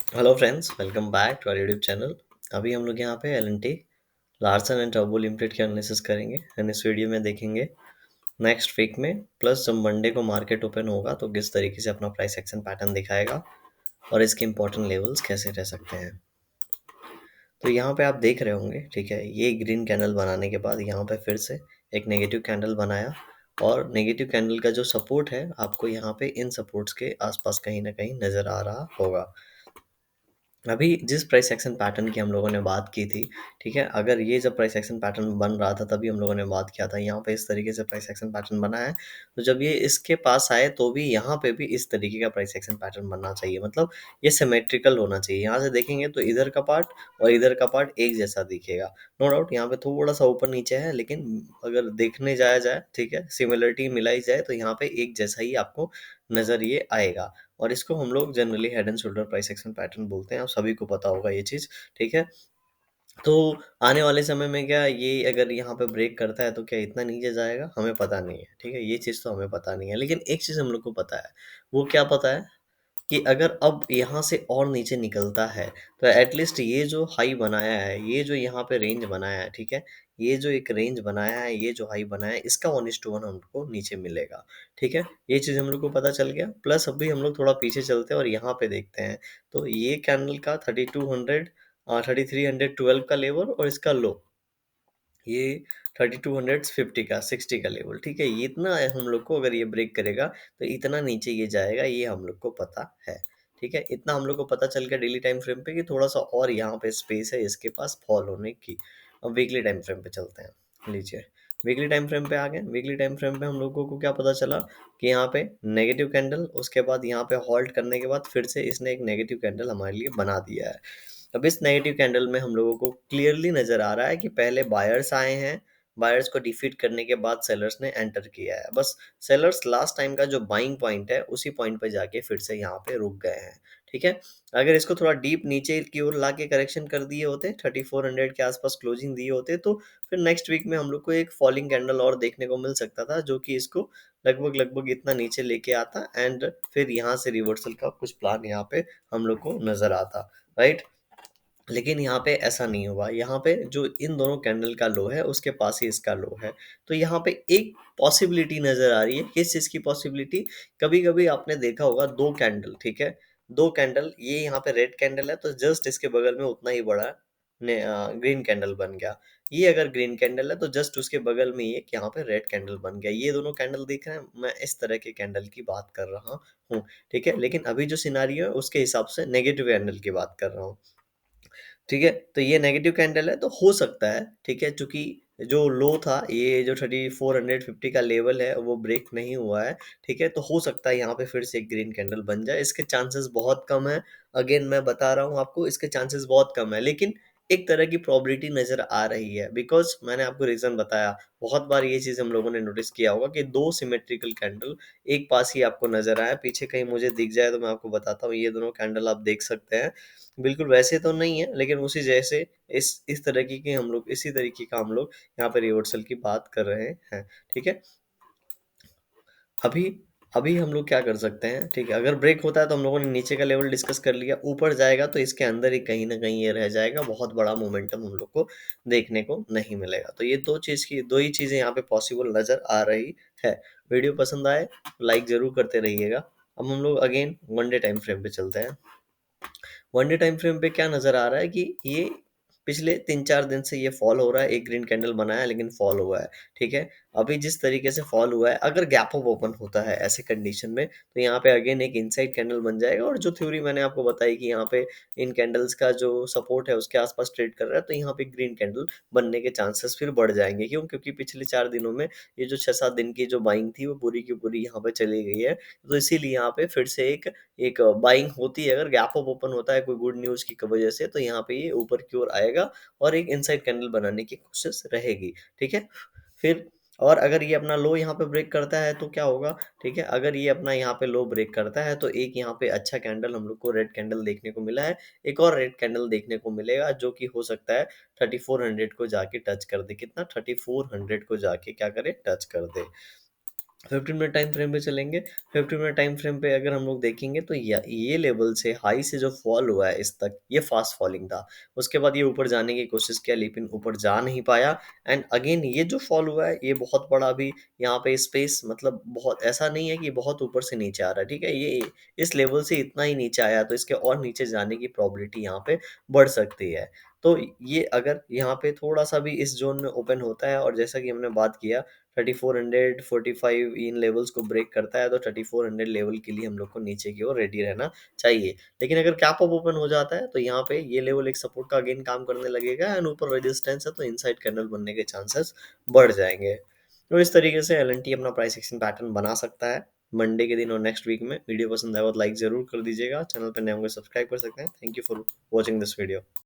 Hello friends, welcome back to our YouTube channel. अभी हम लोग यहाँ पे एल&टी लार्सन एंड टर्बो लिमिटेड के एनालिसिस करेंगे एंड इस वीडियो में देखेंगे नेक्स्ट वीक में प्लस जब मंडे को मार्केट ओपन होगा तो किस तरीके से अपना प्राइस एक्शन पैटर्न दिखाएगा और इसके इंपॉर्टेंट लेवल्स कैसे रह सकते हैं। तो यहाँ पे आप देख रहे होंगे, ठीक है, ये ग्रीन कैंडल बनाने के बाद यहाँ पे फिर से एक नेगेटिव कैंडल बनाया और नेगेटिव कैंडल का जो सपोर्ट है आपको यहाँ पे इन सपोर्ट्स के आसपास कहीं ना कहीं नज़र आ रहा होगा। अभी जिस प्राइस एक्शन पैटर्न की हम लोगों ने बात की थी, ठीक है, अगर ये जब प्राइस एक्शन पैटर्न बन रहा था तभी हम लोगों ने बात किया था, यहाँ पे इस तरीके से प्राइस एक्शन पैटर्न बना है। तो जब ये इसके पास आए तो भी यहाँ पे भी इस तरीके का प्राइस एक्शन पैटर्न बनना चाहिए, मतलब ये सिमेट्रिकल होना चाहिए। यहाँ से देखेंगे तो इधर का पार्ट और इधर का पार्ट एक जैसा दिखेगा। नो डाउट यहाँ पे थोड़ा सा ऊपर नीचे है, लेकिन अगर देखने जाया जाए, ठीक है, सिमिलरिटी मिलाई जाए तो यहाँ पे एक जैसा ही आपको नजर ये आएगा। और इसको हम लोग generally head and shoulder price action pattern बोलते हैं, आप सभी को पता होगा ये चीज़, ठीक है। तो आने वाले समय में क्या ये अगर यहाँ पे ब्रेक करता है तो क्या इतना नीचे जाएगा, हमें पता नहीं है, ठीक है, ये चीज़ तो हमें पता नहीं है। लेकिन एक चीज़ हम लोग को पता है, वो क्या पता है कि अगर अब यहाँ से और नीचे निकलता है तो एटलीस्ट ये जो हाई बनाया है, ये जो यहाँ पे रेंज बनाया है, ठीक है, ये जो एक रेंज बनाया है, ये जो हाई बनाया है, इसका 1:1 हमको नीचे मिलेगा, ठीक है। ये चीज़ हम लोग को पता चल गया। प्लस अभी हम लोग थोड़ा पीछे चलते हैं और यहाँ पे देखते हैं तो ये कैंडल का 3200 3312 का लेवल और इसका लो ये 3250 का 60 का लेवल, ठीक है, ये इतना है हम लोग को, अगर ये ब्रेक करेगा तो इतना नीचे ये जाएगा, ये हम लोग को पता है, ठीक है। इतना हम लोग को पता चल गया डेली टाइम फ्रेम पे कि थोड़ा सा और यहाँ पे स्पेस है इसके पास फॉल होने की। अब वीकली टाइम फ्रेम पे चलते हैं, लीजिए वीकली टाइम फ्रेम पे आ गए। वीकली टाइम फ्रेम पे हम लोगों को क्या पता चला कि यहाँ पे नेगेटिव कैंडल, उसके बाद यहाँ पे हॉल्ट करने के बाद फिर से इसने एक नेगेटिव कैंडल हमारे लिए बना दिया है। अब इस नेगेटिव कैंडल में हम लोगों को क्लियरली नजर आ रहा है कि पहले बायर्स आए हैं, बायर्स को डिफीट करने के बाद सेलर्स ने एंटर किया है। बस सेलर्स लास्ट टाइम का जो बाइंग पॉइंट है उसी पॉइंट पे जाके फिर से यहाँ पे रुक गए हैं, ठीक है। अगर इसको थोड़ा डीप नीचे की ओर ला के करेक्शन कर दिए होते, 3400 के आसपास क्लोजिंग दिए होते, तो फिर नेक्स्ट वीक में हम लोग को एक फॉलिंग कैंडल और देखने को मिल सकता था, जो कि इसको लगभग लगभग इतना नीचे लेके आता एंड फिर यहाँ से रिवर्सल का कुछ प्लान यहाँ पे हम लोग को नजर आता, राइट। लेकिन यहाँ पे ऐसा नहीं हुआ। यहाँ पे जो इन दोनों कैंडल का लो है उसके पास ही इसका लो है। तो यहाँ पे एक पॉसिबिलिटी नजर आ रही है। किस चीज़ की पॉसिबिलिटी? कभी कभी आपने देखा होगा दो कैंडल, ठीक है, दो कैंडल, ये यहाँ पे रेड कैंडल है तो जस्ट इसके बगल में उतना ही बड़ा ग्रीन कैंडल बन गया। ये अगर ग्रीन कैंडल है तो जस्ट उसके बगल में ही एक यहाँ पे रेड कैंडल बन गया। ये दोनों कैंडल दिख रहे हैं, मैं इस तरह के कैंडल की बात कर रहा हूँ, ठीक है। लेकिन अभी जो सिनारियो है उसके हिसाब से नेगेटिव कैंडल की बात कर रहा हूँ, ठीक है। तो ये नेगेटिव कैंडल है तो हो सकता है, ठीक है, क्योंकि जो लो था, ये जो 3450 का लेवल है वो ब्रेक नहीं हुआ है, ठीक है, तो हो सकता है यहाँ पे फिर से एक ग्रीन कैंडल बन जाए। इसके चांसेस बहुत कम है, अगेन मैं बता रहा हूँ आपको, इसके चांसेस बहुत कम है, लेकिन एक तरह की प्रोबेबिलिटी नजर आ रही है। बिकॉज मैंने आपको रीजन बताया, बहुत बार ये चीज हम लोगों ने नोटिस किया होगा कि दो सिमेट्रिकल कैंडल एक पास ही आपको नजर आए। पीछे कहीं मुझे दिख जाए तो मैं आपको बताता हूँ, ये दोनों कैंडल आप देख सकते हैं, बिल्कुल वैसे तो नहीं है लेकिन उसी जैसे इस तरह की हम लोग, इसी तरीके का हम लोग यहाँ पे रिवर्सल की बात कर रहे हैं, ठीक है। अभी अभी हम लोग क्या कर सकते हैं, ठीक है, अगर ब्रेक होता है तो हम लोगों ने नीचे का लेवल डिस्कस कर लिया, ऊपर जाएगा तो इसके अंदर ही कहीं ना कहीं ये रह जाएगा, बहुत बड़ा मोमेंटम हम लोग को देखने को नहीं मिलेगा। तो ये दो ही चीजें यहाँ पे पॉसिबल नजर आ रही है। वीडियो पसंद आए लाइक जरूर करते रहिएगा। अब हम लोग again one day time frame पे चलते हैं। वन डे टाइम फ्रेम पे क्या नजर आ रहा है कि ये पिछले 3-4 दिन से ये फॉल हो रहा है, एक ग्रीन कैंडल बनाया लेकिन फॉल हुआ है, ठीक है। अभी जिस तरीके से फॉल हुआ है, अगर गैप अप ओपन होता है ऐसे कंडीशन में तो यहाँ पे अगेन एक इनसाइड कैंडल बन जाएगा। और जो थ्योरी मैंने आपको बताई कि यहाँ पे इन कैंडल्स का जो सपोर्ट है उसके आसपास ट्रेड कर रहा है, तो यहाँ पे ग्रीन कैंडल बनने के चांसेस फिर बढ़ जाएंगे। क्यों? क्योंकि पिछले 4 दिनों में ये जो 6-7 दिन की जो बाइंग थी वो पूरी की पूरी यहाँ पे चली गई है। तो इसीलिए यहाँ पे फिर से एक एक बाइंग होती है, अगर गैप अप ओपन होता है कोई गुड न्यूज की वजह से, तो यहाँ पे ये ऊपर की ओर आएगा और एक इनसाइड कैंडल बनाने की कोशिश रहेगी, ठीक है। फिर और अगर ये अपना लो यहाँ पे ब्रेक करता है तो क्या होगा, ठीक है, अगर ये अपना यहाँ पे लो ब्रेक करता है तो एक यहाँ पे अच्छा कैंडल हम लोग को रेड कैंडल देखने को मिला है, एक और रेड कैंडल देखने को मिलेगा जो कि हो सकता है 3400 को जाके टच कर दे। कितना? 3400 को जाके क्या करे? टच कर दे। 15 मिनट टाइम फ्रेम पे चलेंगे। 15 मिनट टाइम फ्रेम पे अगर हम लोग देखेंगे तो ये लेवल से हाई से जो फॉल हुआ है इस तक, ये फास्ट फॉलिंग था। उसके बाद ये ऊपर जाने की कोशिश किया लेकिन ऊपर जा नहीं पाया। एंड अगेन ये जो फॉल हुआ है ये बहुत बड़ा अभी यहाँ पे स्पेस, मतलब बहुत ऐसा नहीं है कि बहुत ऊपर से नीचे आ रहा है, ठीक है। ये इस लेवल से इतना ही नीचे आया तो इसके और नीचे जाने की प्रोबेबिलिटी यहाँ पे बढ़ सकती है। तो ये अगर यहाँ पे थोड़ा सा भी इस जोन में ओपन होता है और जैसा कि हमने बात किया 3445 इन लेवल्स को ब्रेक करता है, तो 3400 लेवल के लिए हम लोग को नीचे की ओर रेडी रहना चाहिए। लेकिन अगर कैप अप ओपन हो जाता है तो यहाँ पे ये लेवल एक सपोर्ट का अगेन काम करने लगेगा एंड ऊपर रेजिस्टेंस है तो इनसाइड कैंडल बनने के चांसेस बढ़ जाएंगे। तो इस तरीके से एल अपना प्राइस एक्शन पैटर्न बना सकता है मंडे के दिन और नेक्स्ट वीक में। वीडियो पसंद आया तो लाइक जरूर कर दीजिएगा, चैनल पर नए होंगे सब्सक्राइब कर सकते हैं। Thank you for watching this video.